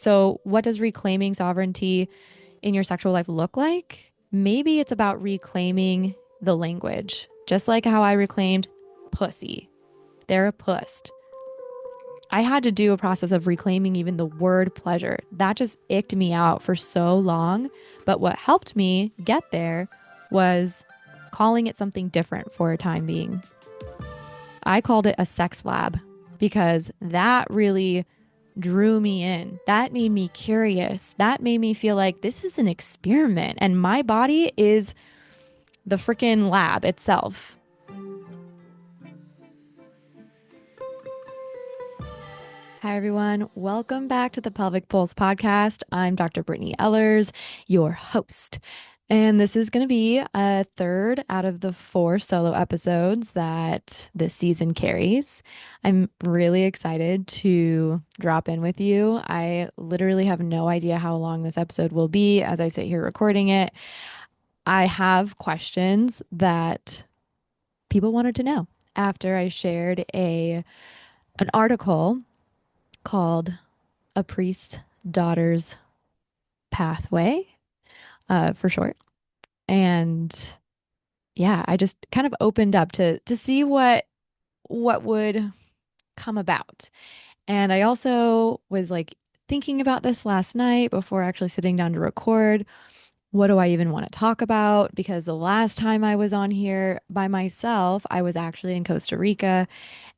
So, what does reclaiming sovereignty in your sexual life look like? Maybe it's about reclaiming the language, just like how I reclaimed pussy, therapust. I had to do a process of reclaiming even the word pleasure. That just icked me out for so long. But what helped me get there was calling it something different for a time being. I called it a sex lab because that really drew me in. That made me curious. That made me feel like this is an experiment and my body is the freaking lab itself. Hi, everyone. Welcome back to the Pelvic Pulse podcast. I'm Dr. Brittney Ellers, your host. And this is going to be a third out of the 4 solo episodes that this season carries. I'm really excited to drop in with you. I literally have no idea how long this episode will be as I sit here recording it. I have questions that people wanted to know after I shared an article called A Priest's Daughter's Pathway, for short. And yeah, I just kind of opened up to see what would come about. And I also was like thinking about this last night before actually sitting down to record. What do I even want to talk about? Because the last time I was on here by myself, I was actually in Costa Rica,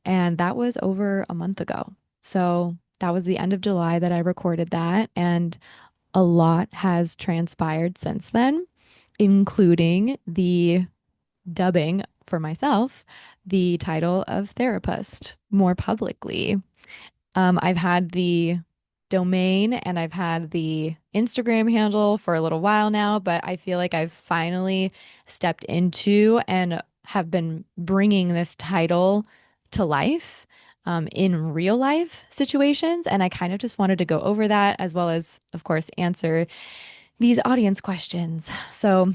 and that was over a month ago. So that was the end of July that I recorded that. And a lot has transpired since then, including the dubbing for myself the title of Therapusst more publicly. I've had the domain and I've had the Instagram handle for a little while now, but I feel like I've finally stepped into and have been bringing this title to life in real life situations. And I kind of just wanted to go over that as well as, of course, answer these audience questions. So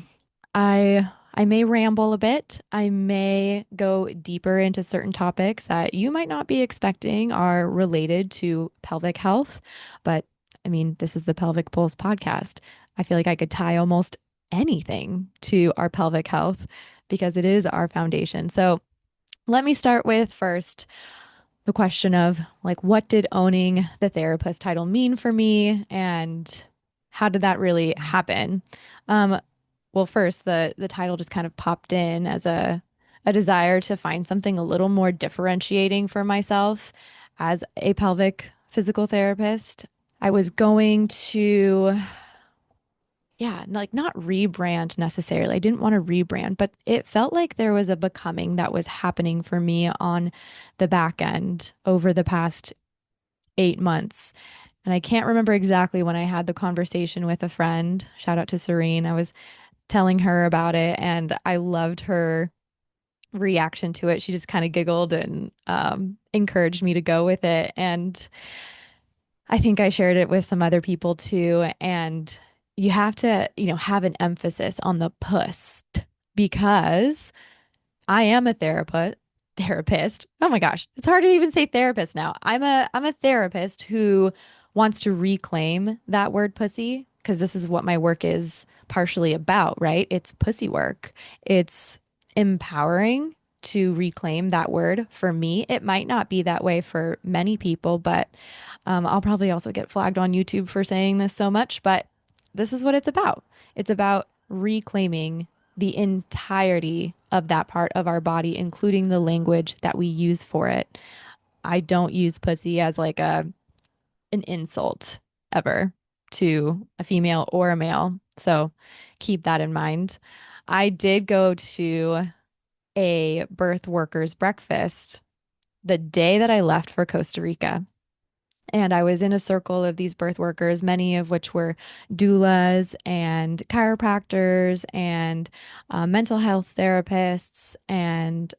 I may ramble a bit. I may go deeper into certain topics that you might not be expecting are related to pelvic health, but I mean, this is the Pelvic Pulse podcast. I feel like I could tie almost anything to our pelvic health because it is our foundation. So, let me start with first the question of like, what did owning the therapist title mean for me and how did that really happen? Um, well, first, the title just kind of popped in as a desire to find something a little more differentiating for myself as a pelvic physical therapist. I was going to, yeah, like not rebrand necessarily. I didn't want to rebrand, but it felt like there was a becoming that was happening for me on the back end over the past 8 months. And I can't remember exactly when I had the conversation with a friend. Shout out to Serene. I was telling her about it and I loved her reaction to it. She just kind of giggled and encouraged me to go with it. And I think I shared it with some other people too. And you have to, have an emphasis on the puss because I am a therapist. Oh my gosh, it's hard to even say therapist now. I'm a therapist who wants to reclaim that word pussy because this is what my work is partially about, right? It's pussy work. It's empowering to reclaim that word for me. It might not be that way for many people, but I'll probably also get flagged on YouTube for saying this so much, but this is what it's about. It's about reclaiming the entirety of that part of our body, including the language that we use for it. I don't use pussy as like an insult ever to a female or a male. So keep that in mind. I did go to a birth workers breakfast the day that I left for Costa Rica. And I was in a circle of these birth workers, many of which were doulas and chiropractors and mental health therapists and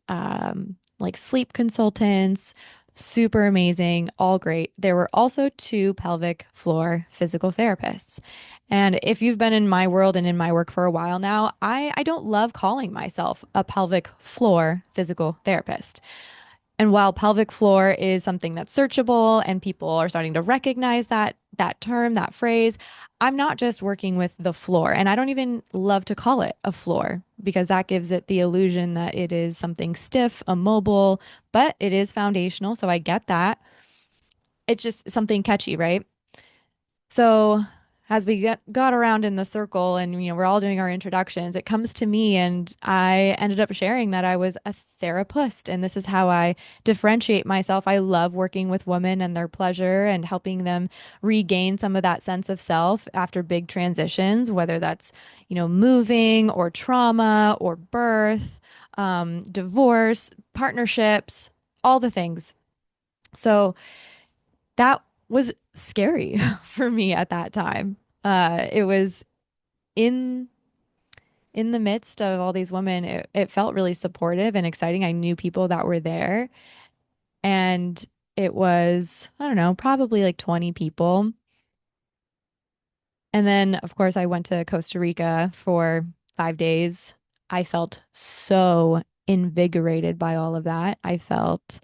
like sleep consultants. Super amazing, all great. There were also 2 pelvic floor physical therapists. And if you've been in my world and in my work for a while now, I don't love calling myself a pelvic floor physical therapist. And while pelvic floor is something that's searchable and people are starting to recognize that that term, that phrase, I'm not just working with the floor. And I don't even love to call it a floor because that gives it the illusion that it is something stiff, immobile, but it is foundational. So I get that. It's just something catchy, right? So as we got around in the circle and we're all doing our introductions, it comes to me and I ended up sharing that I was a therapist and this is how I differentiate myself. I love working with women and their pleasure and helping them regain some of that sense of self after big transitions, whether that's, moving or trauma or birth, divorce, partnerships, all the things. So that was scary for me at that time. It was in in the midst of all these women, it felt really supportive and exciting. I knew people that were there, and it was, I don't know, probably like 20 people. And then, of course, I went to Costa Rica for 5 days. I felt so invigorated by all of that. I felt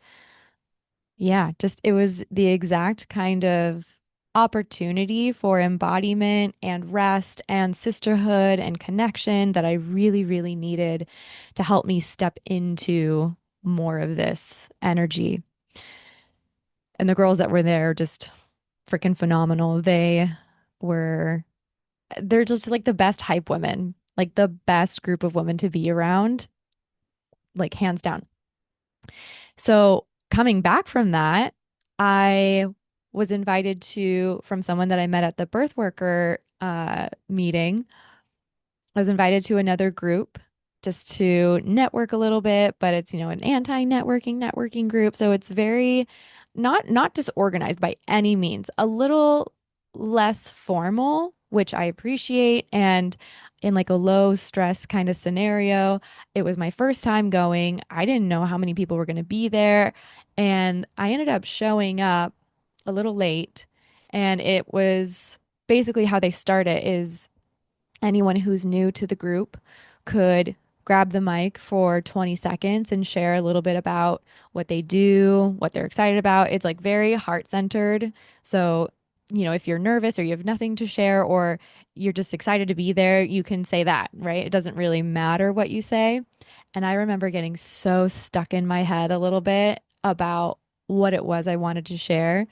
Yeah, just it was the exact kind of opportunity for embodiment and rest and sisterhood and connection that I really, really needed to help me step into more of this energy. And the girls that were there just freaking phenomenal. Were, they're just like the best hype women, like the best group of women to be around, like hands down. So coming back from that, I was invited from someone that I met at the birth worker meeting. I was invited to another group just to network a little bit, but it's, an anti-networking group. So it's very not disorganized by any means, a little less formal, which I appreciate. And in like a low stress kind of scenario, it was my first time going. I didn't know how many people were going to be there. And I ended up showing up a little late. And it was basically how they start it is anyone who's new to the group could grab the mic for 20 seconds and share a little bit about what they do, what they're excited about. It's like very heart centered. So, if you're nervous or you have nothing to share or you're just excited to be there, you can say that, right? It doesn't really matter what you say. And I remember getting so stuck in my head a little bit about what it was I wanted to share.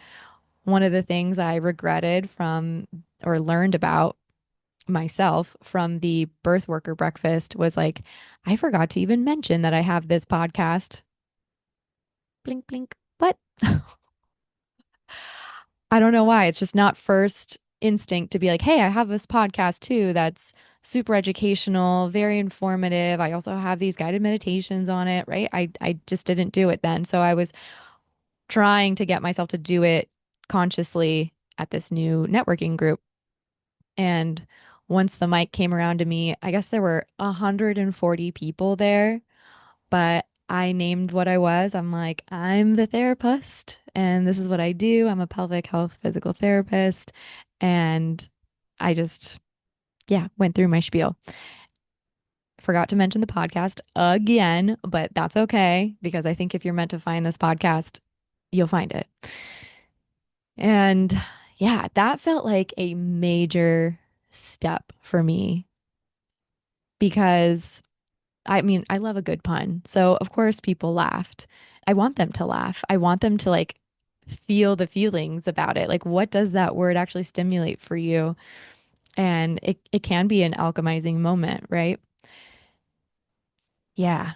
One of the things I regretted from or learned about myself from the birth worker breakfast was like, I forgot to even mention that I have this podcast. Blink, blink. What? I don't know why. It's just not first instinct to be like, hey, I have this podcast too that's super educational, very informative. I also have these guided meditations on it, right? I just didn't do it then. So I was trying to get myself to do it consciously at this new networking group. And once the mic came around to me, I guess there were 140 people there, but I named what I was. I'm like, I'm the therapist, and this is what I do. I'm a pelvic health physical therapist. And I just, yeah, went through my spiel. Forgot to mention the podcast again, but that's okay because I think if you're meant to find this podcast, you'll find it. And yeah, that felt like a major step for me because I mean, I love a good pun. So, of course, people laughed. I want them to laugh. I want them to like feel the feelings about it. Like, what does that word actually stimulate for you? And it can be an alchemizing moment, right? Yeah.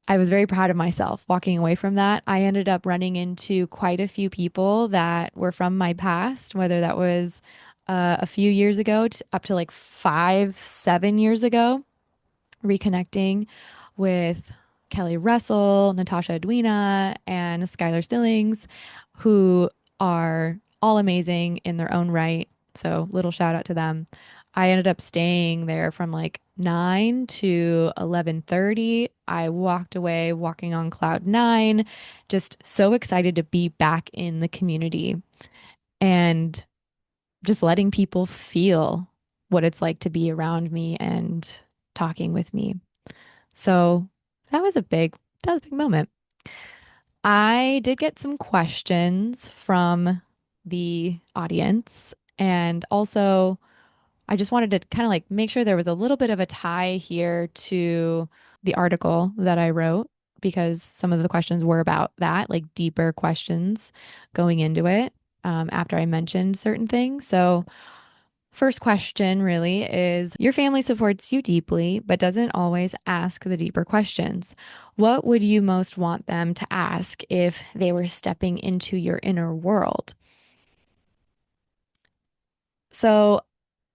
I was very proud of myself walking away from that. I ended up running into quite a few people that were from my past, whether that was a few years ago up to like 5, 7 years ago, reconnecting with Kelly Russell, Natasha Edwina, and Skylar Stillings, who are all amazing in their own right. So, little shout out to them. I ended up staying there from like 9 to 11:30. I walked away walking on cloud nine, just so excited to be back in the community and just letting people feel what it's like to be around me and talking with me. So that was a big moment. I did get some questions from the audience. And also, I just wanted to kind of like make sure there was a little bit of a tie here to the article that I wrote because some of the questions were about that, like deeper questions going into it after I mentioned certain things. So, first question really is your family supports you deeply, but doesn't always ask the deeper questions. What would you most want them to ask if they were stepping into your inner world? So,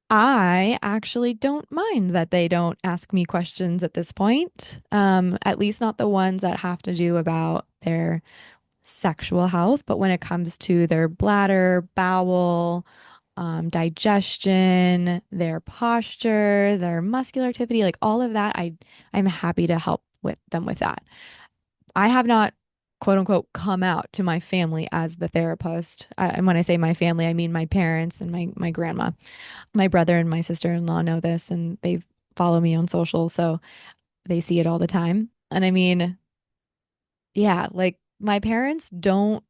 I actually don't mind that they don't ask me questions at this point, at least not the ones that have to do about their sexual health. But when it comes to their bladder, bowel, digestion, their posture, their muscular activity, like all of that, I'm happy to help with them with that. I have not, quote unquote, come out to my family as the therapist. And when I say my family, I mean my parents and my grandma. My brother and my sister-in-law know this and they follow me on social, so they see it all the time. And I mean, yeah, like my parents don't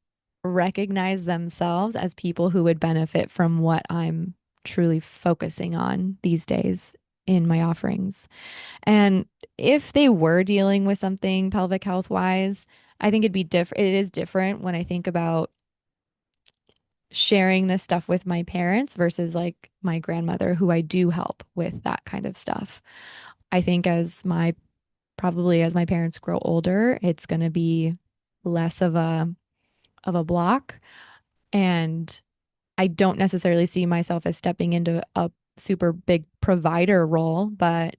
recognize themselves as people who would benefit from what I'm truly focusing on these days in my offerings. And if they were dealing with something pelvic health wise, I think it'd be different. It is different when I think about sharing this stuff with my parents versus like my grandmother, who I do help with that kind of stuff. I think probably as my parents grow older, it's going to be less of a block. And I don't necessarily see myself as stepping into a super big provider role, but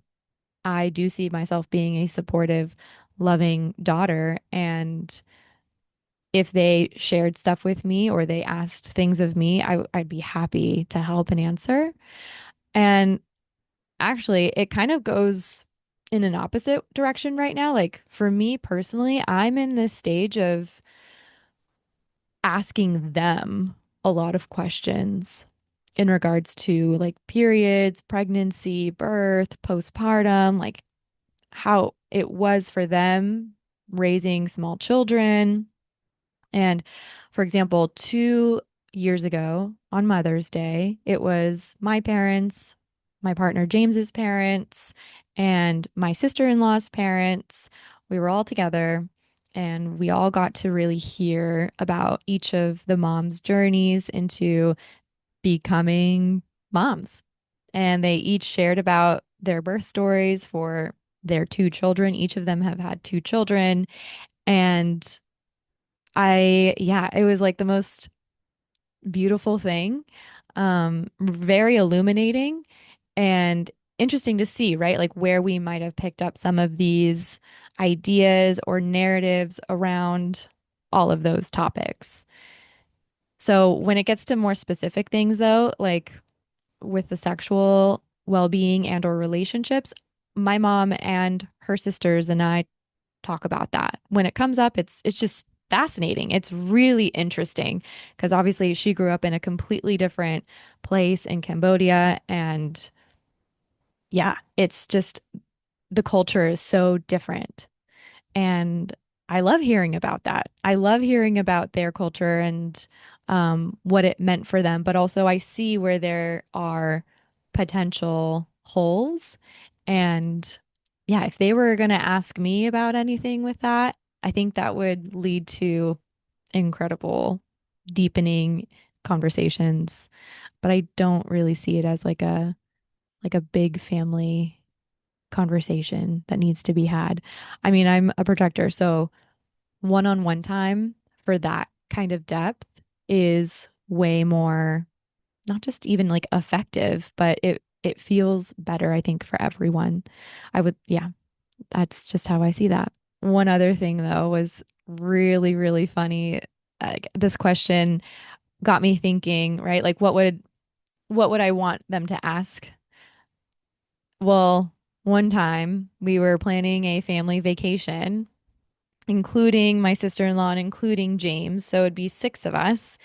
I do see myself being a supportive, loving daughter. And if they shared stuff with me or they asked things of me, I'd be happy to help and answer. And actually, it kind of goes in an opposite direction right now. Like for me personally, I'm in this stage of asking them a lot of questions in regards to like periods, pregnancy, birth, postpartum, like how it was for them raising small children. And for example, 2 years ago on Mother's Day, it was my parents, my partner James's parents, and my sister-in-law's parents. We were all together and we all got to really hear about each of the moms' journeys into becoming moms. And they each shared about their birth stories for their two children. Each of them have had two children. And yeah, it was like the most beautiful thing, very illuminating and interesting to see, right? Like where we might have picked up some of these ideas or narratives around all of those topics. So when it gets to more specific things, though, like with the sexual well-being and or relationships, my mom and her sisters and I talk about that. When it comes up, it's just fascinating. It's really interesting because obviously she grew up in a completely different place in Cambodia and yeah, it's just the culture is so different. And I love hearing about that. I love hearing about their culture and what it meant for them. But also, I see where there are potential holes. And yeah, if they were going to ask me about anything with that, I think that would lead to incredible, deepening conversations. But I don't really see it as like a big family conversation that needs to be had. I mean, I'm a projector, so one-on-one time for that kind of depth is way more not just even like effective, but it feels better, I think, for everyone. Yeah, that's just how I see that. One other thing though was really, really funny. This question got me thinking, right? Like what would I want them to ask? Well, one time we were planning a family vacation, including my sister-in-law and including James. So it'd be six of us.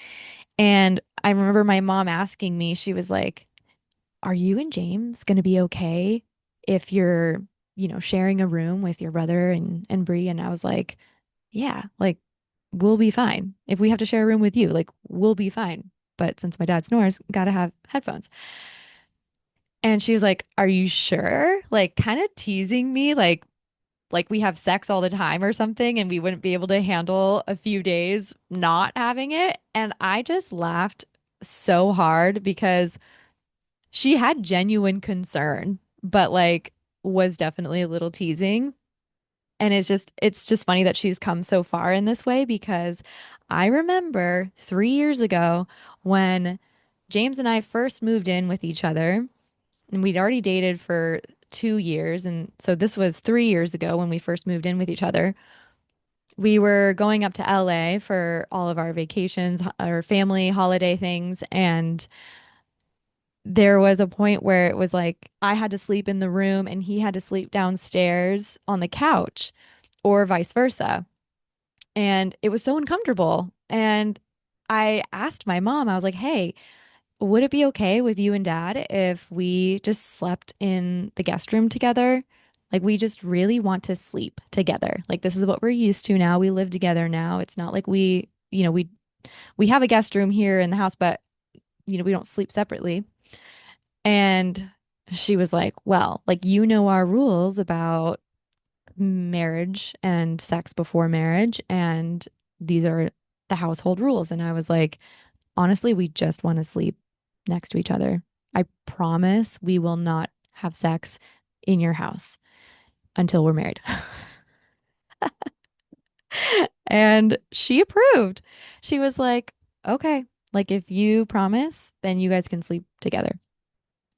And I remember my mom asking me, she was like, are you and James going to be okay if you're, sharing a room with your brother and Bree? And I was like, yeah, like we'll be fine. If we have to share a room with you, like we'll be fine. but since my dad snores, gotta have headphones. And she was like, "Are you sure?" Like kind of teasing me, like we have sex all the time or something, and we wouldn't be able to handle a few days not having it. And I just laughed so hard because she had genuine concern, but like was definitely a little teasing. And it's just funny that she's come so far in this way because I remember 3 years ago when James and I first moved in with each other, and we'd already dated for 2 years. And so this was 3 years ago when we first moved in with each other. We were going up to LA for all of our vacations, our family holiday things. And there was a point where it was like I had to sleep in the room and he had to sleep downstairs on the couch or vice versa. And it was so uncomfortable. And I asked my mom, I was like, hey, would it be okay with you and dad if we just slept in the guest room together? Like, we just really want to sleep together. Like, this is what we're used to now. We live together now. It's not like we have a guest room here in the house, but we don't sleep separately. And she was like, well, like, our rules about marriage and sex before marriage, and these are the household rules. And I was like, honestly, we just want to sleep next to each other. I promise we will not have sex in your house until we're married. And she approved. She was like, okay, like if you promise, then you guys can sleep together.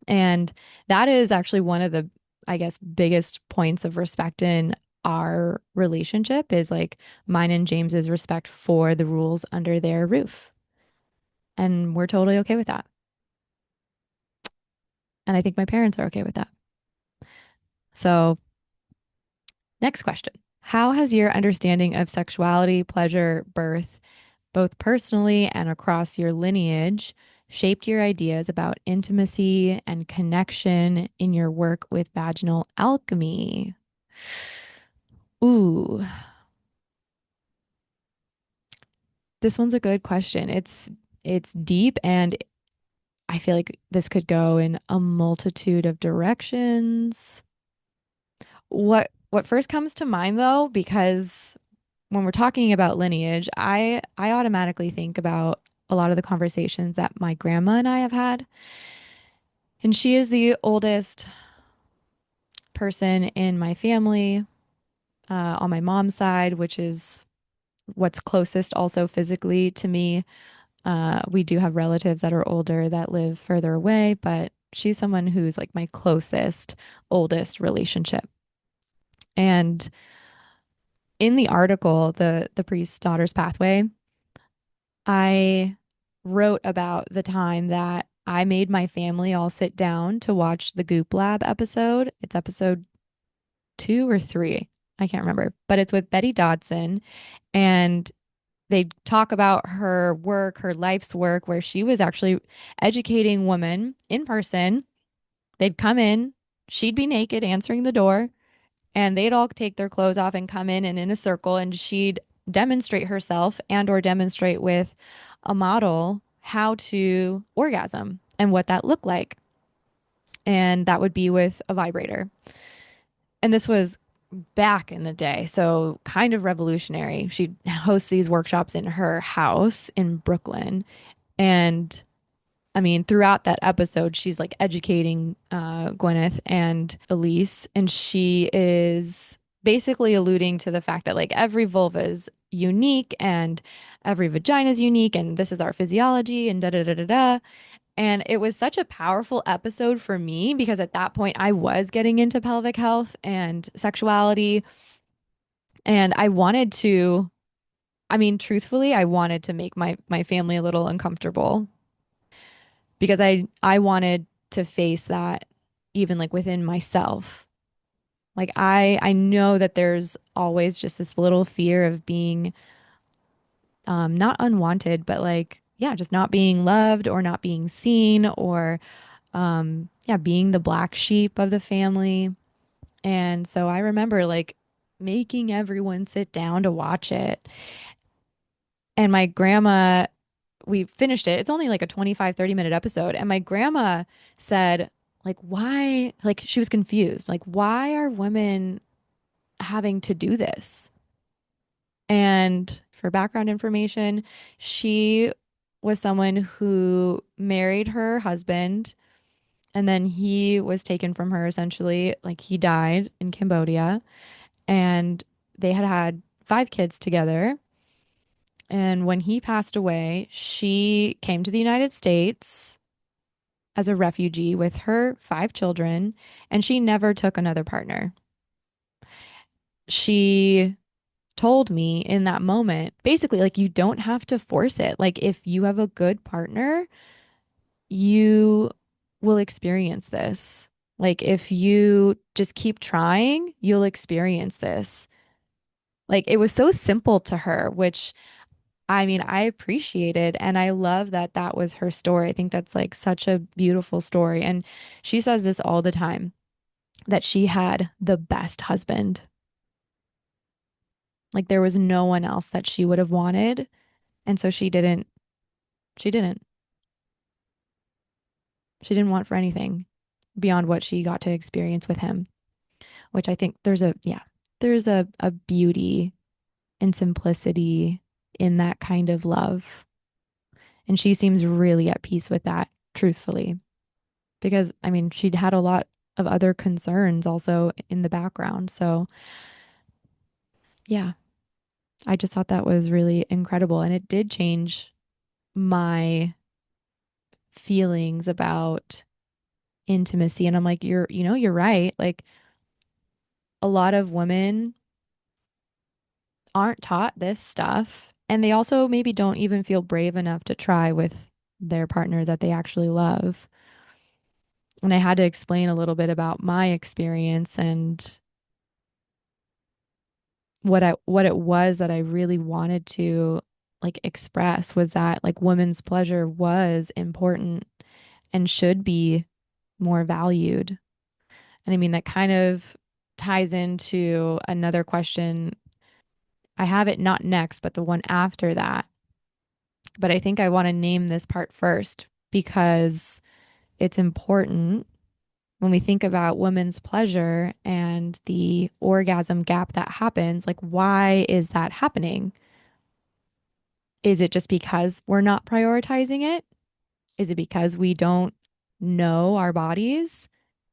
And that is actually one of the, I guess, biggest points of respect in our relationship is like mine and James's respect for the rules under their roof. And we're totally okay with that. And I think my parents are okay with that. So, next question. How has your understanding of sexuality, pleasure, birth, both personally and across your lineage, shaped your ideas about intimacy and connection in your work with vaginal alchemy? Ooh, this one's a good question. It's deep and I feel like this could go in a multitude of directions. What first comes to mind though, because when we're talking about lineage, I automatically think about a lot of the conversations that my grandma and I have had. And she is the oldest person in my family, on my mom's side, which is what's closest also physically to me. We do have relatives that are older that live further away, but she's someone who's like my closest, oldest relationship. And in the article, the priest's daughter's pathway, I wrote about the time that I made my family all sit down to watch the Goop Lab episode. It's episode 2 or 3. I can't remember, but it's with Betty Dodson. And they talk about her work, her life's work, where she was actually educating women in person. They'd come in, she'd be naked answering the door, and they'd all take their clothes off and come in and in a circle, and she'd demonstrate herself and or demonstrate with a model how to orgasm and what that looked like. And that would be with a vibrator. And this was back in the day, so kind of revolutionary. She hosts these workshops in her house in Brooklyn. And I mean, throughout that episode, she's like educating Gwyneth and Elise, and she is basically alluding to the fact that like every vulva is unique and every vagina is unique, and this is our physiology, and da da da da da. And it was such a powerful episode for me because at that point I was getting into pelvic health and sexuality, and I wanted to, I mean, truthfully, I wanted to make my family a little uncomfortable because I wanted to face that even like within myself. Like I know that there's always just this little fear of being not unwanted, but like yeah, just not being loved or not being seen or yeah, being the black sheep of the family. And so I remember like making everyone sit down to watch it. And my grandma we finished it. It's only like a 25, 30 minute episode. And my grandma said, like, why? Like, she was confused. Like, why are women having to do this? And for background information, she was someone who married her husband and then he was taken from her essentially. Like, he died in Cambodia and they had had 5 kids together. And when he passed away, she came to the United States as a refugee with her 5 children, and she never took another partner. She told me in that moment, basically, like, you don't have to force it. Like, if you have a good partner, you will experience this. Like, if you just keep trying, you'll experience this. Like, it was so simple to her, which I mean, I appreciated and I love that that was her story. I think that's like such a beautiful story. And she says this all the time that she had the best husband. Like there was no one else that she would have wanted. And so she didn't, she didn't want for anything beyond what she got to experience with him, which I think there's a beauty and simplicity in that kind of love. And she seems really at peace with that, truthfully. Because I mean, she'd had a lot of other concerns also in the background. So, yeah, I just thought that was really incredible. And it did change my feelings about intimacy. And I'm like, you're right. Like, a lot of women aren't taught this stuff. And they also maybe don't even feel brave enough to try with their partner that they actually love. And I had to explain a little bit about my experience and what it was that I really wanted to like express was that like women's pleasure was important and should be more valued. And I mean that kind of ties into another question. I have it not next, but the one after that. But I think I want to name this part first because it's important when we think about women's pleasure and the orgasm gap that happens. Like, why is that happening? Is it just because we're not prioritizing it? Is it because we don't know our bodies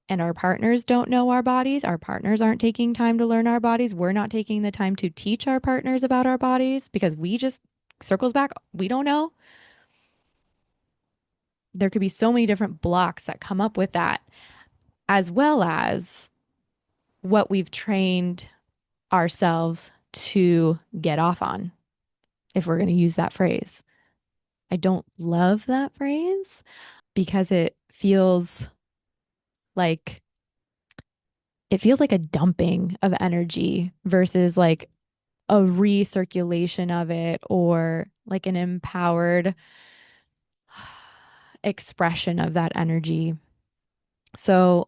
and our partners don't know our bodies? Our partners aren't taking time to learn our bodies. We're not taking the time to teach our partners about our bodies because we just circles back. We don't know. There could be so many different blocks that come up with that, as well as what we've trained ourselves to get off on, if we're going to use that phrase. I don't love that phrase because like it feels like a dumping of energy versus like a recirculation of it or like an empowered expression of that energy. So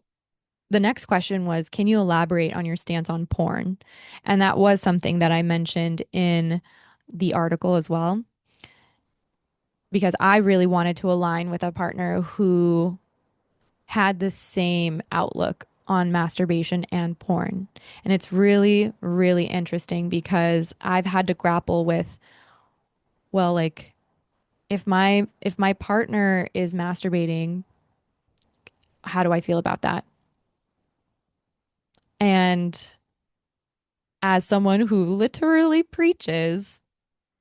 the next question was, can you elaborate on your stance on porn? And that was something that I mentioned in the article as well, because I really wanted to align with a partner who had the same outlook on masturbation and porn. And it's really, really interesting because I've had to grapple with, well, like if my partner is masturbating, how do I feel about that? And as someone who literally preaches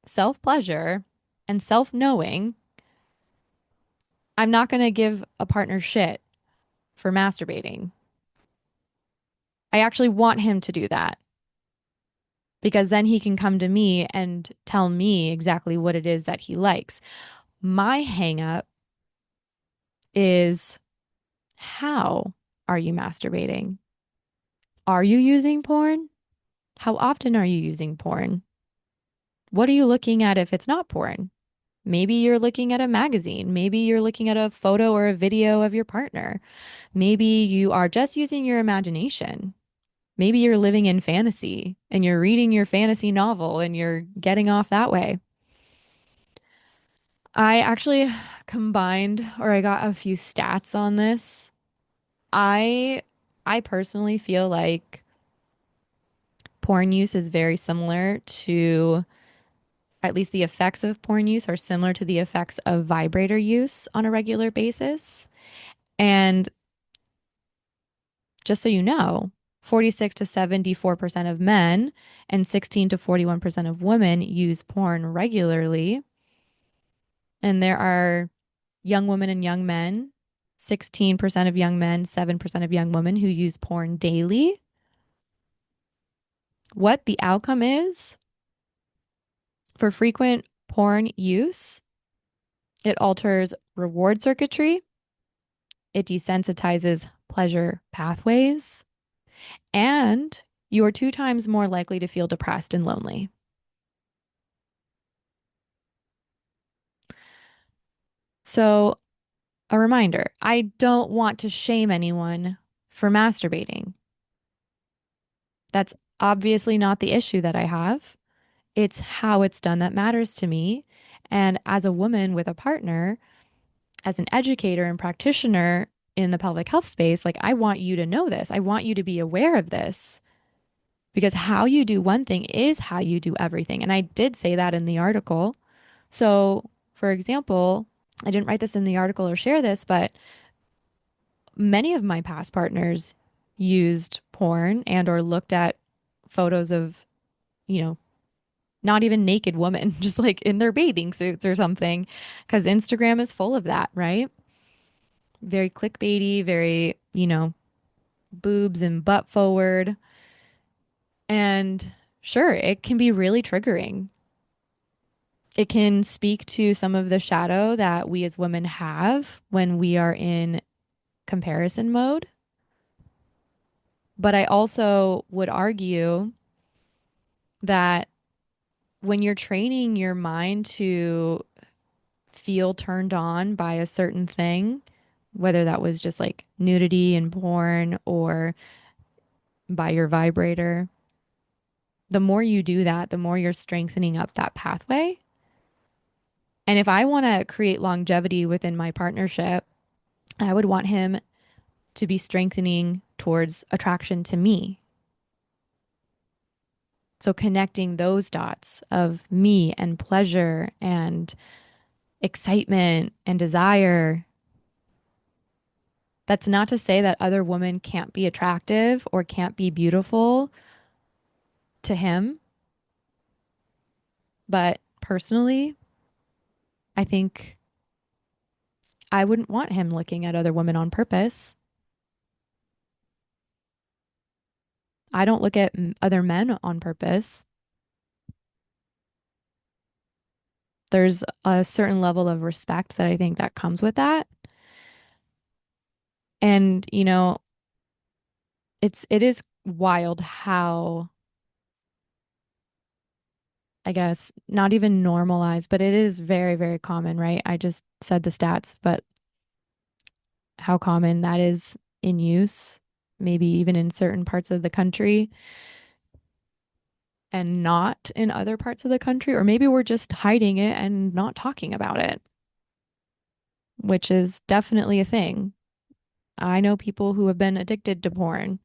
self-pleasure and self-knowing, I'm not going to give a partner shit for masturbating. I actually want him to do that because then he can come to me and tell me exactly what it is that he likes. My hang up is, how are you masturbating? Are you using porn? How often are you using porn? What are you looking at if it's not porn? Maybe you're looking at a magazine. Maybe you're looking at a photo or a video of your partner. Maybe you are just using your imagination. Maybe you're living in fantasy and you're reading your fantasy novel and you're getting off that way. I actually combined, or I got a few stats on this. I I personally feel like porn use is very similar to, at least the effects of porn use are similar to the effects of vibrator use on a regular basis. And just so you know, 46 to 74% of men and 16 to 41% of women use porn regularly. And there are young women and young men, 16% of young men, 7% of young women who use porn daily. What the outcome is for frequent porn use, it alters reward circuitry, it desensitizes pleasure pathways, and you are two times more likely to feel depressed and lonely. So, a reminder, I don't want to shame anyone for masturbating. That's obviously not the issue that I have. It's how it's done that matters to me. And as a woman with a partner, as an educator and practitioner in the pelvic health space, like I want you to know this. I want you to be aware of this because how you do one thing is how you do everything. And I did say that in the article. So, for example, I didn't write this in the article or share this, but many of my past partners used porn and or looked at photos of, you know, not even naked women, just like in their bathing suits or something, because Instagram is full of that, right? Very clickbaity, very, boobs and butt forward. And sure, it can be really triggering. It can speak to some of the shadow that we as women have when we are in comparison mode. But I also would argue that when you're training your mind to feel turned on by a certain thing, whether that was just like nudity and porn or by your vibrator, the more you do that, the more you're strengthening up that pathway. And if I want to create longevity within my partnership, I would want him to be strengthening towards attraction to me. So connecting those dots of me and pleasure and excitement and desire. That's not to say that other women can't be attractive or can't be beautiful to him, but personally, I think I wouldn't want him looking at other women on purpose. I don't look at other men on purpose. There's a certain level of respect that I think that comes with that. And, it is wild how, I guess, not even normalized, but it is very, very common, right? I just said the stats, but how common that is in use, maybe even in certain parts of the country and not in other parts of the country, or maybe we're just hiding it and not talking about it, which is definitely a thing. I know people who have been addicted to porn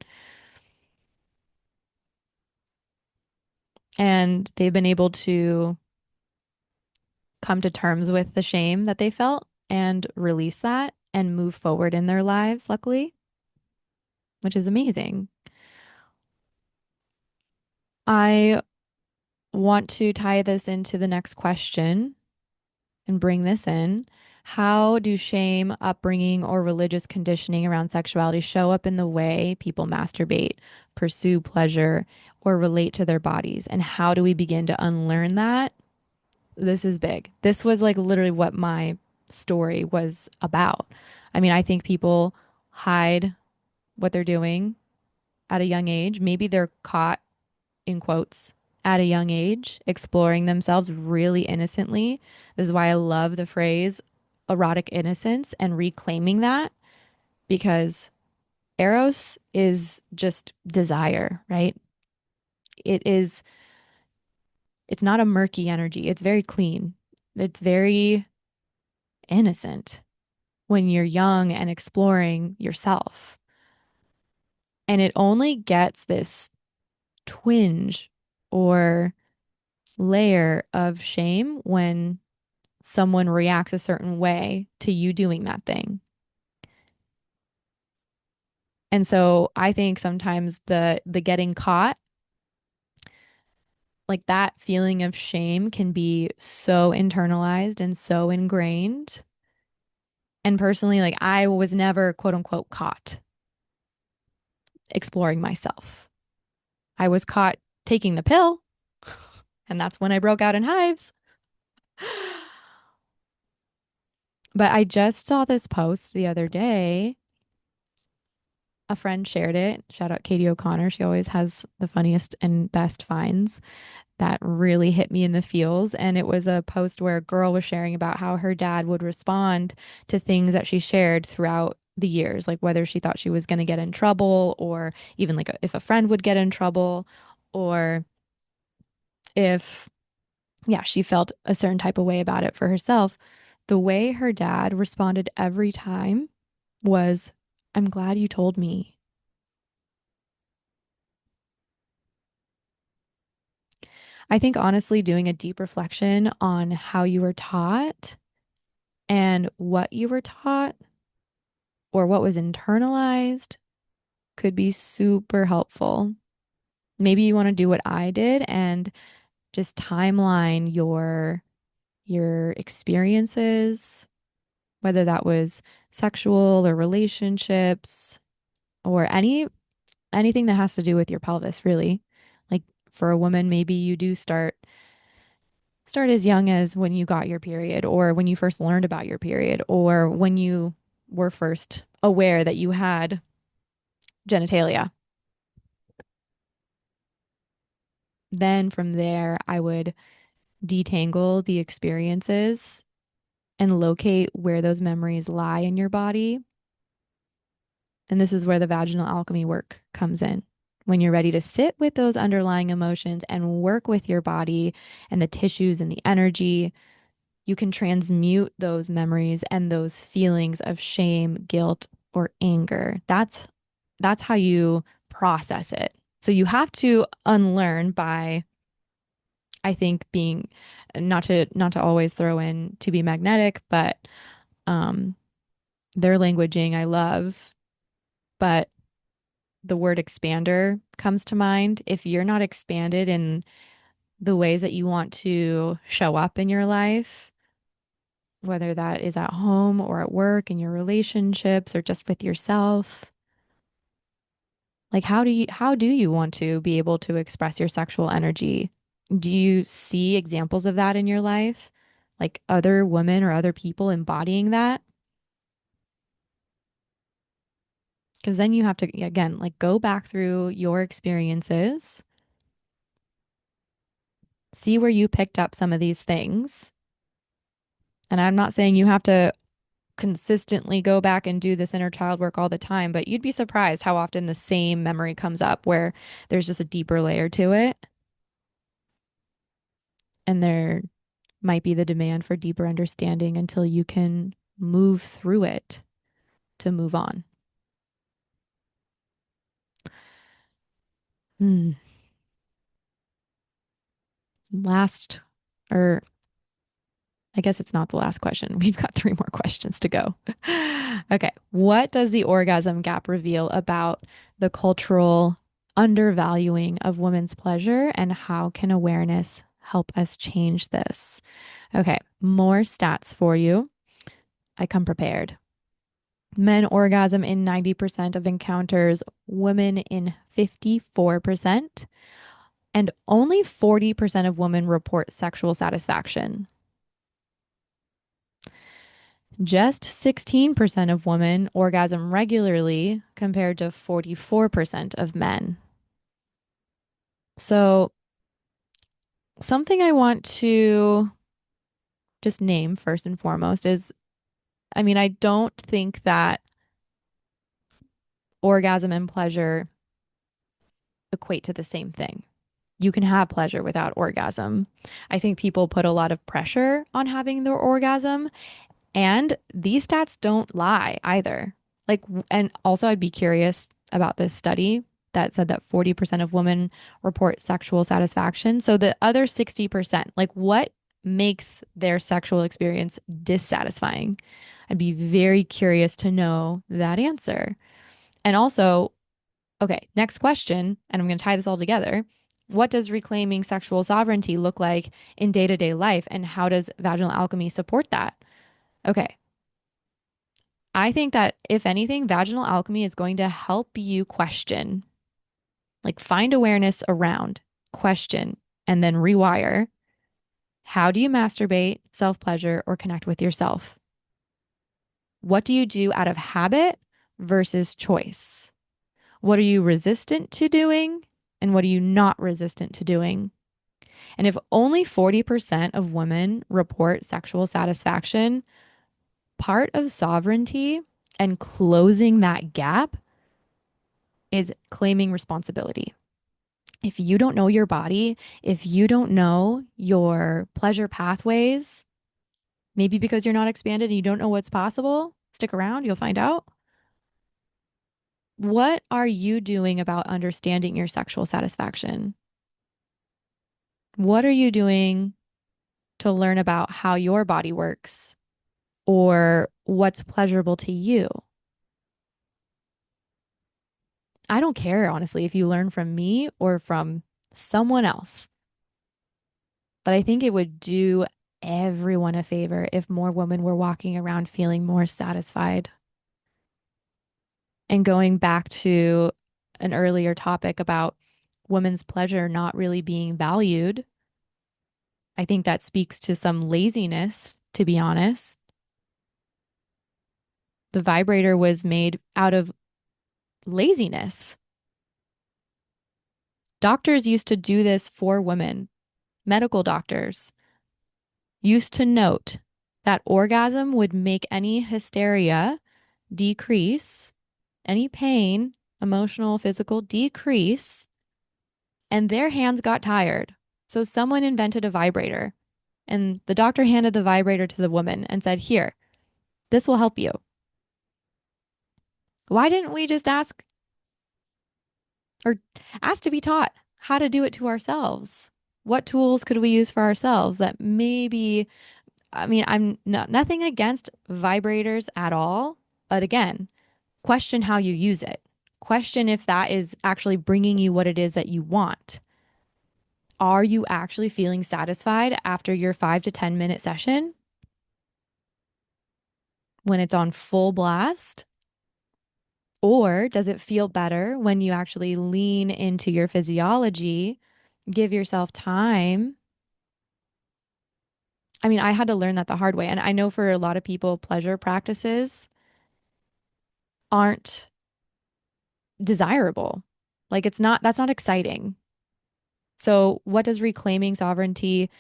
and they've been able to come to terms with the shame that they felt and release that and move forward in their lives, luckily, which is amazing. I want to tie this into the next question and bring this in. How do shame, upbringing, or religious conditioning around sexuality show up in the way people masturbate, pursue pleasure, or relate to their bodies? And how do we begin to unlearn that? This is big. This was like literally what my story was about. I mean, I think people hide what they're doing at a young age. Maybe they're caught, in quotes, at a young age, exploring themselves really innocently. This is why I love the phrase erotic innocence and reclaiming that, because Eros is just desire, right? It is, it's not a murky energy. It's very clean. It's very innocent when you're young and exploring yourself. And it only gets this twinge or layer of shame when someone reacts a certain way to you doing that thing. And so I think sometimes the getting caught, like that feeling of shame can be so internalized and so ingrained. And personally, like I was never quote unquote caught exploring myself. I was caught taking the pill, and that's when I broke out in hives. But I just saw this post the other day. A friend shared it. Shout out Katie O'Connor. She always has the funniest and best finds that really hit me in the feels. And it was a post where a girl was sharing about how her dad would respond to things that she shared throughout the years, like whether she thought she was going to get in trouble, or even like if a friend would get in trouble, or if, yeah, she felt a certain type of way about it for herself. The way her dad responded every time was, I'm glad you told me. I think honestly, doing a deep reflection on how you were taught and what you were taught or what was internalized could be super helpful. Maybe you want to do what I did and just timeline your experiences, whether that was sexual or relationships or anything that has to do with your pelvis, really. Like for a woman, maybe you do start as young as when you got your period or when you first learned about your period or when you were first aware that you had genitalia. Then from there, I would detangle the experiences and locate where those memories lie in your body. And this is where the vaginal alchemy work comes in. When you're ready to sit with those underlying emotions and work with your body and the tissues and the energy, you can transmute those memories and those feelings of shame, guilt, or anger. That's how you process it. So you have to unlearn by, I think, being not to always throw in to be magnetic, but um their languaging I love, but the word expander comes to mind. If you're not expanded in the ways that you want to show up in your life, whether that is at home or at work, in your relationships or just with yourself, like how do you want to be able to express your sexual energy? Do you see examples of that in your life? Like other women or other people embodying that? Because then you have to, again, like go back through your experiences, see where you picked up some of these things. And I'm not saying you have to consistently go back and do this inner child work all the time, but you'd be surprised how often the same memory comes up where there's just a deeper layer to it. And there might be the demand for deeper understanding until you can move through it to move on. Hmm. Last, or I guess it's not the last question. We've got three more questions to go. Okay. What does the orgasm gap reveal about the cultural undervaluing of women's pleasure, and how can awareness help us change this? Okay. More stats for you. I come prepared. Men orgasm in 90% of encounters, women in 54%, and only 40% of women report sexual satisfaction. Just 16% of women orgasm regularly compared to 44% of men. So, something I want to just name first and foremost is, I mean, I don't think that orgasm and pleasure equate to the same thing. You can have pleasure without orgasm. I think people put a lot of pressure on having their orgasm, And these stats don't lie either. Like, and also, I'd be curious about this study that said that 40% of women report sexual satisfaction. So the other 60%, like, what makes their sexual experience dissatisfying? I'd be very curious to know that answer. And also, okay, next question, and I'm going to tie this all together. What does reclaiming sexual sovereignty look like in day to day life? And how does vaginal alchemy support that? Okay, I think that if anything, vaginal alchemy is going to help you question, like find awareness around, question, and then rewire. How do you masturbate, self pleasure, or connect with yourself? What do you do out of habit versus choice? What are you resistant to doing? And what are you not resistant to doing? And if only 40% of women report sexual satisfaction, part of sovereignty and closing that gap is claiming responsibility. If you don't know your body, if you don't know your pleasure pathways, maybe because you're not expanded and you don't know what's possible, stick around, you'll find out. What are you doing about understanding your sexual satisfaction? What are you doing to learn about how your body works or what's pleasurable to you? I don't care, honestly, if you learn from me or from someone else. But I think it would do everyone a favor if more women were walking around feeling more satisfied. And going back to an earlier topic about women's pleasure not really being valued, I think that speaks to some laziness, to be honest. The vibrator was made out of laziness. Doctors used to do this for women. Medical doctors used to note that orgasm would make any hysteria decrease, any pain, emotional, physical decrease, and their hands got tired. So someone invented a vibrator, and the doctor handed the vibrator to the woman and said, "Here, this will help you." Why didn't we just ask to be taught how to do it to ourselves? What tools could we use for ourselves that maybe, I mean, I'm nothing against vibrators at all, but again, question how you use it. Question if that is actually bringing you what it is that you want. Are you actually feeling satisfied after your 5 to 10 minute session when it's on full blast? Or does it feel better when you actually lean into your physiology, give yourself time? I mean, I had to learn that the hard way. And I know for a lot of people, pleasure practices aren't desirable. Like that's not exciting. So, what does reclaiming sovereignty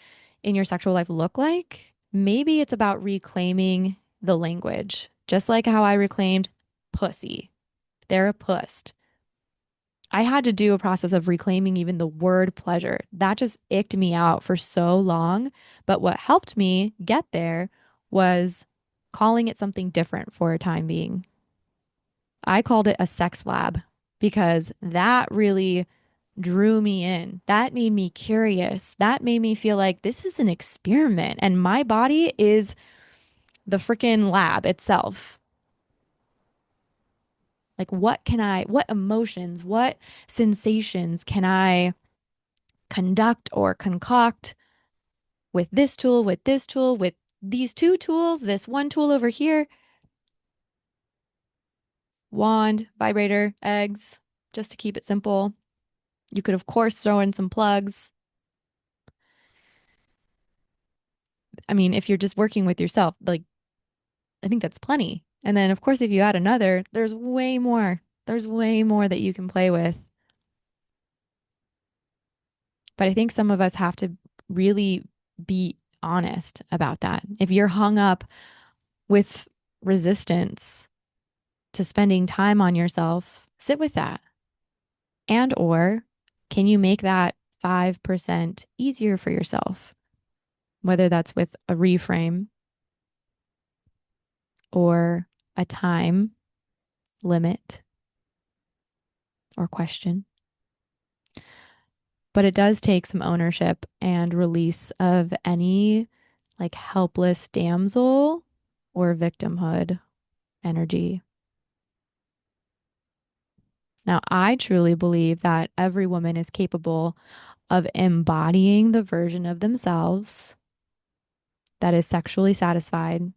in your sexual life look like? Maybe it's about reclaiming the language, just like how I reclaimed pussy, therapusst. I had to do a process of reclaiming even the word pleasure. That just icked me out for so long. But what helped me get there was calling it something different for a time being. I called it a sex lab because that really drew me in. That made me curious. That made me feel like this is an experiment and my body is the freaking lab itself. Like, what emotions, what sensations can I conduct or concoct with this tool, with these two tools, this one tool over here, wand, vibrator, eggs, just to keep it simple. You could, of course, throw in some plugs. I mean, if you're just working with yourself, like, I think that's plenty. And then, of course, if you add another, there's way more. There's way more that you can play with. But I think some of us have to really be honest about that. If you're hung up with resistance to spending time on yourself, sit with that. And or can you make that 5% easier for yourself? Whether that's with a reframe, or a time limit or question. But it does take some ownership and release of any like helpless damsel or victimhood energy. Now, I truly believe that every woman is capable of embodying the version of themselves that is sexually satisfied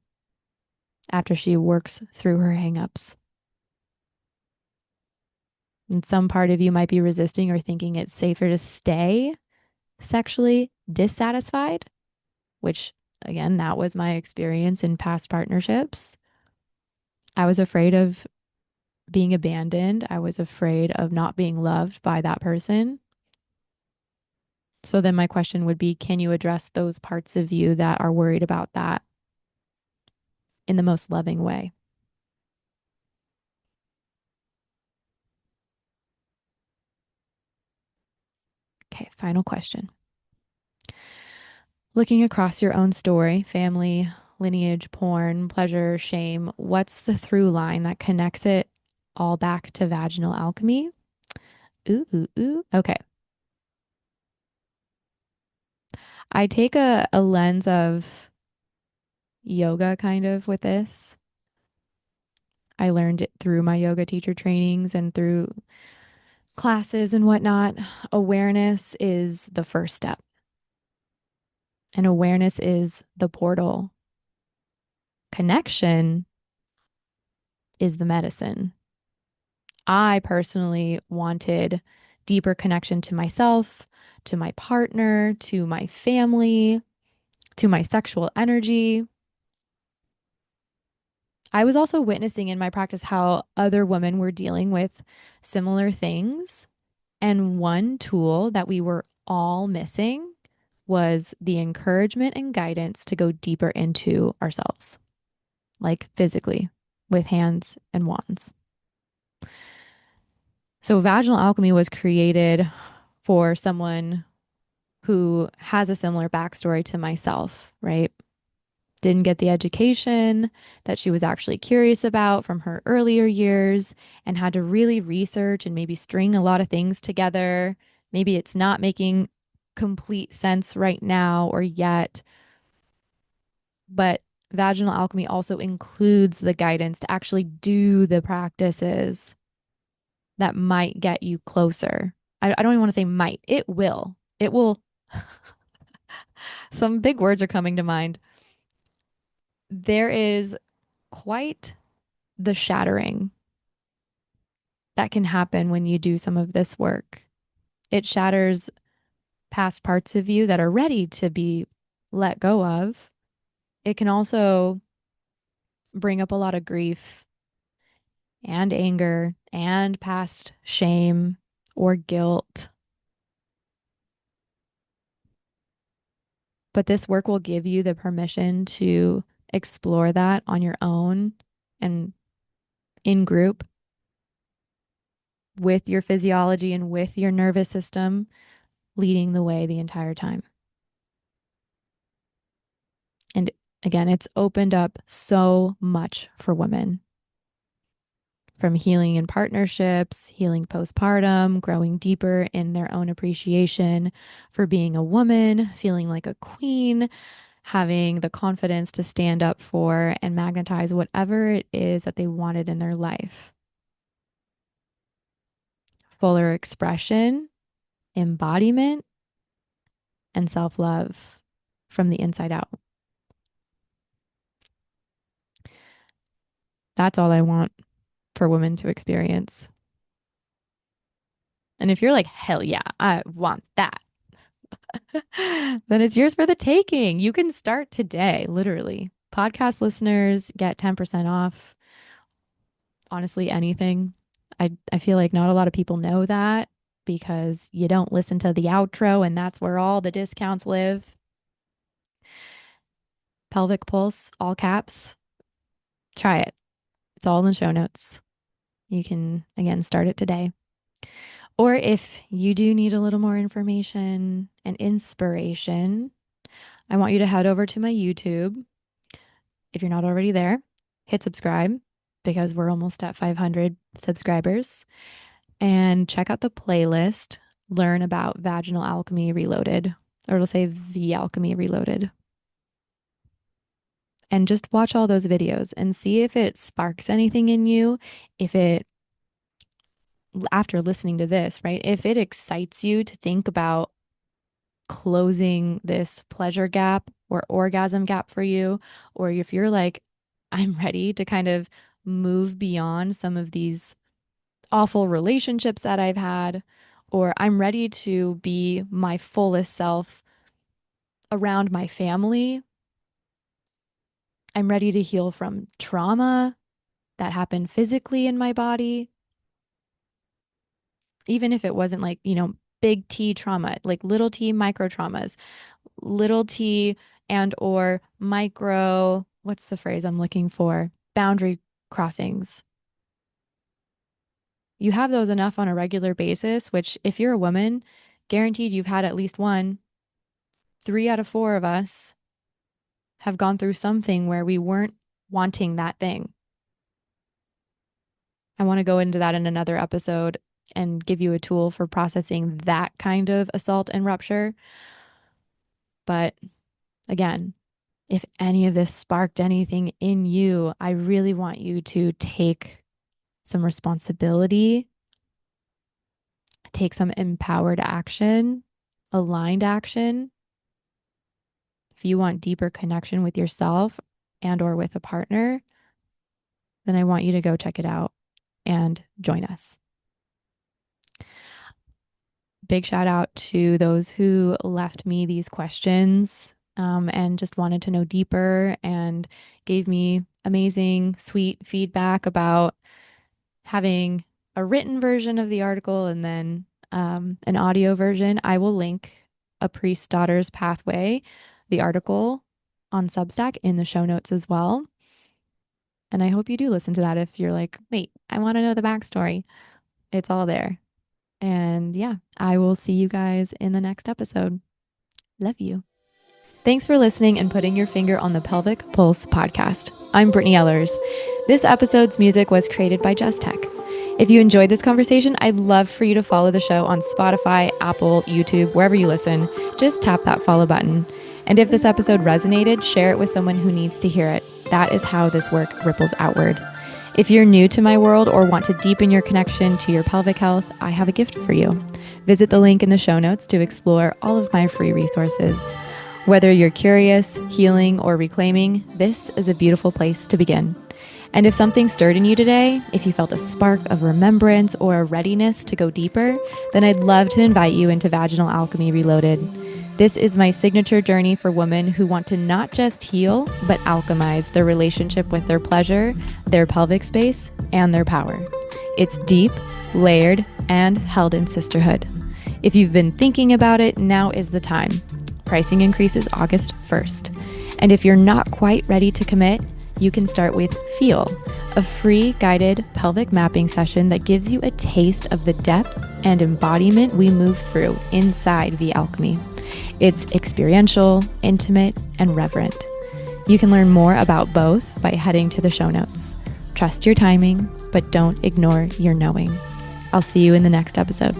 after she works through her hangups. And some part of you might be resisting or thinking it's safer to stay sexually dissatisfied, which again, that was my experience in past partnerships. I was afraid of being abandoned. I was afraid of not being loved by that person. So then my question would be, can you address those parts of you that are worried about that in the most loving way? Okay, final question. Looking across your own story, family, lineage, porn, pleasure, shame, what's the through line that connects it all back to vaginal alchemy? Ooh, ooh, ooh. Okay. I take a lens of yoga kind of with this. I learned it through my yoga teacher trainings and through classes and whatnot. Awareness is the first step, and awareness is the portal. Connection is the medicine. I personally wanted deeper connection to myself, to my partner, to my family, to my sexual energy. I was also witnessing in my practice how other women were dealing with similar things. And one tool that we were all missing was the encouragement and guidance to go deeper into ourselves, like physically with hands and wands. So, vaginal alchemy was created for someone who has a similar backstory to myself, right? Didn't get the education that she was actually curious about from her earlier years and had to really research and maybe string a lot of things together. Maybe it's not making complete sense right now or yet, but vaginal alchemy also includes the guidance to actually do the practices that might get you closer. I don't even want to say might, it will. It will. Some big words are coming to mind. There is quite the shattering that can happen when you do some of this work. It shatters past parts of you that are ready to be let go of. It can also bring up a lot of grief and anger and past shame or guilt. But this work will give you the permission to explore that on your own and in group with your physiology and with your nervous system leading the way the entire time. And again, it's opened up so much for women from healing in partnerships, healing postpartum, growing deeper in their own appreciation for being a woman, feeling like a queen, having the confidence to stand up for and magnetize whatever it is that they wanted in their life. Fuller expression, embodiment, and self love from the inside out. That's all I want for women to experience. And if you're like, hell yeah, I want that, then it's yours for the taking. You can start today, literally. Podcast listeners get 10% off, honestly, anything. I feel like not a lot of people know that because you don't listen to the outro, and that's where all the discounts live. Pelvic Pulse, all caps. Try it. It's all in the show notes. You can, again, start it today. Or if you do need a little more information and inspiration, I want you to head over to my YouTube if you're not already there. hit subscribe because we're almost at 500 subscribers, and check out the playlist. Learn about Vaginal Alchemy Reloaded, or it'll say The Alchemy Reloaded. And just watch all those videos and see if it sparks anything in you. If it, after listening to this, right, if it excites you to think about closing this pleasure gap or orgasm gap for you, or if you're like, I'm ready to kind of move beyond some of these awful relationships that I've had, or I'm ready to be my fullest self around my family. I'm ready to heal from trauma that happened physically in my body. Even if it wasn't like, big T trauma, like little T micro traumas, little T and or micro, what's the phrase I'm looking for? Boundary crossings. You have those enough on a regular basis, which if you're a woman, guaranteed you've had at least one. 3 out of 4 of us have gone through something where we weren't wanting that thing. I want to go into that in another episode and give you a tool for processing that kind of assault and rupture. But again, if any of this sparked anything in you, I really want you to take some responsibility, take some empowered action, aligned action. If you want deeper connection with yourself and or with a partner, then I want you to go check it out and join us. Big shout out to those who left me these questions and just wanted to know deeper and gave me amazing, sweet feedback about having a written version of the article and then an audio version. I will link A Priest's Daughter's Pathway, the article on Substack, in the show notes as well. And I hope you do listen to that if you're like, wait, I want to know the backstory. It's all there. And yeah, I will see you guys in the next episode. Love you. Thanks for listening and putting your finger on the Pelvic Pulse podcast. I'm Brittney Ellers. This episode's music was created by Just Tech. If you enjoyed this conversation, I'd love for you to follow the show on Spotify, Apple, YouTube, wherever you listen. Just tap that follow button. And if this episode resonated, share it with someone who needs to hear it. That is how this work ripples outward. If you're new to my world or want to deepen your connection to your pelvic health, I have a gift for you. Visit the link in the show notes to explore all of my free resources. Whether you're curious, healing, or reclaiming, this is a beautiful place to begin. And if something stirred in you today, if you felt a spark of remembrance or a readiness to go deeper, then I'd love to invite you into Vaginal Alchemy Reloaded. This is my signature journey for women who want to not just heal, but alchemize their relationship with their pleasure, their pelvic space, and their power. It's deep, layered, and held in sisterhood. If you've been thinking about it, now is the time. Pricing increases August 1st. And if you're not quite ready to commit, you can start with Feel, a free guided pelvic mapping session that gives you a taste of the depth and embodiment we move through inside the alchemy. It's experiential, intimate, and reverent. You can learn more about both by heading to the show notes. Trust your timing, but don't ignore your knowing. I'll see you in the next episode.